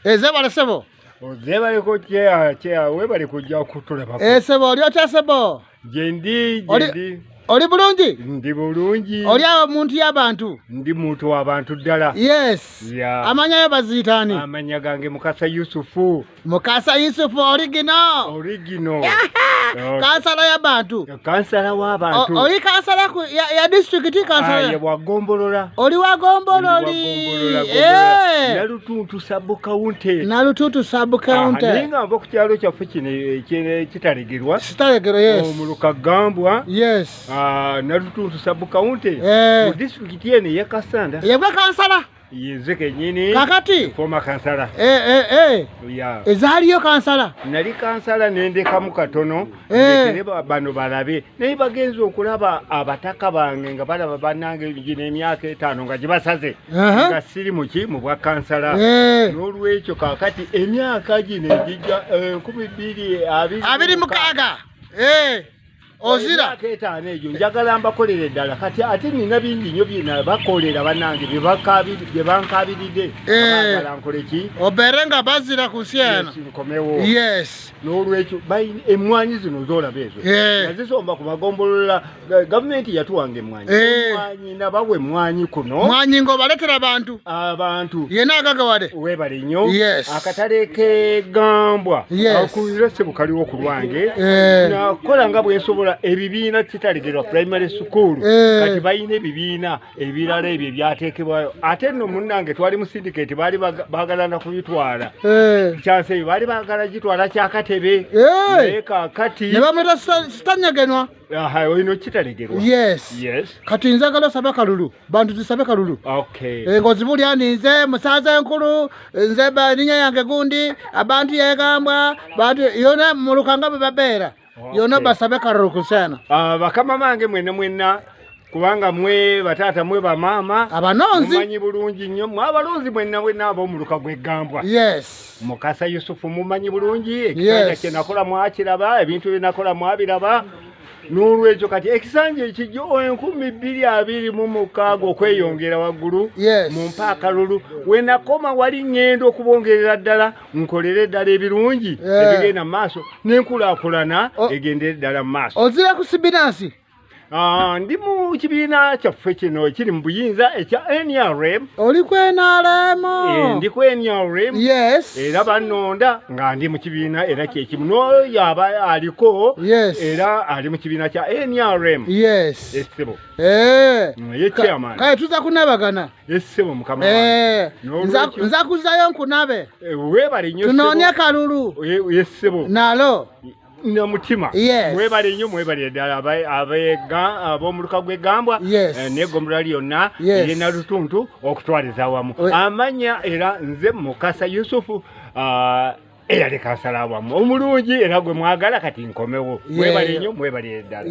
Ezebale sebo. Ozebale ko kyea webale kujja okutulaba. Sebo oli otya sebo. Jendi. Oli bulungi? Ndi bulungi. Oli omuntu y'abantu? Ndi muntu w'abantu ddala. Yes. Yeah. Amanyayo baziyitaani? Amanya gange Mukasa Yusufu. Mukasa Yusufu original. Kansala y'abantu. Kansala w'abantu. Oli kansala ya district kansala. Ya wagombolola. Oli wagombololi. Nalutuntu sub county. Nalutuntu sub county. Ninga mbo ku kyalo kyaffe kino kitalegerwa. Sitalegero yes. Omuluka Gambwa. Yes. Nalutuntu sub county. Mu district yene ya Kasanda. Yegwe kansala. Yezeke nyini. Kakati. Former kansala. Yeah. Ezaliyo kansala. Nali kansala nendeka mu katono. Ndekereba bano balabe. Naye bagenze okulaba abataka bange nga balaba banange gino emyaka 5 nga gibasaze. Nga siri muki mu bwa kansala. N'olwekyo kakati emyaka gino egijja 2026. Ozira ketane ejo njagala mbakolere ddala kati ate nina bingi nnyo byina bakolera banange bye bankabiride abagala nkoleki oberenga bazira kusyana nkomewo yes n'olwekyo bayina emwanyi zino zoolaba ezo nazisomba ku magombolola gavumenti yatuwanga emwanyi nabawe emwanyi kuno mwanyi ng'obaletera abantu yena agagawade webale nnyo akatale ke Gambwa akulira sebukaliwo ku lwange nakola nga bwensobola ebibiina kitalegerwa primary school kati bayina ebibiina ebirala ebyo byateekebwayo ate nno munnange twali mu syndicate baali baagalana kubitwala chance ebyo baali baagala gitwala kyakatebe naye kakati ne bamweta sitanyagenwa oyino kitalegerwa yes kati nzagala osabe kalulu bantu tusabe kalulu ng'ozibulya nze musaza enkulu nze baninya yange gundi abantu yegambwa bantu yona mulukanga bwe babeera yona basabe kalulu kusana bakama mange mwena kubanga mwe batata mwe bamama abanonzi mumanyi bulungi nnyo mwabalonzi mwenna ab'omuluka gw'Egambwa Mukasa Yusufu mumanyi bulungi ekisanja kye nakola mwakiraba ebintu bye nakola mwabiraba n'olwekyo kati ekisanja ekijjo 2026 okweyongera waggulu mu mpaaka lulu we nakoma wali ngendo okubongerera ddala nkolere ddala ebirungi ebigenda mu maaso n'enkulaakulana egendere ddala mu maaso ozira ku sibinansi ndi mu kibiina kyaffe kino ekiri mu buyinza ekya NRM. Oli ku NRM? Ndi ku NRM. Era bannonda nga ndi mu kibiina era kyekimu n'oyo aba aliko era ali mu kibiina kya NRM. Essebo. Ye chairman. Kale tuza kunabagana. Essebo mukama. Nza kuzayo nkunabe. Webale nnyo. Tunoonye kalulu. Essebo. Nalo. Na mutima mwebale nnyo mwebale ddala ab'omuluka gw'Egambwa n'egombolola lyonna erina lutuntu okutwaliza wamu amanya era nze Mukasa Yusufu eyali kansala wamu omulungi era gwe mwagala kati nkomewo mwebale nnyo mwebale ddala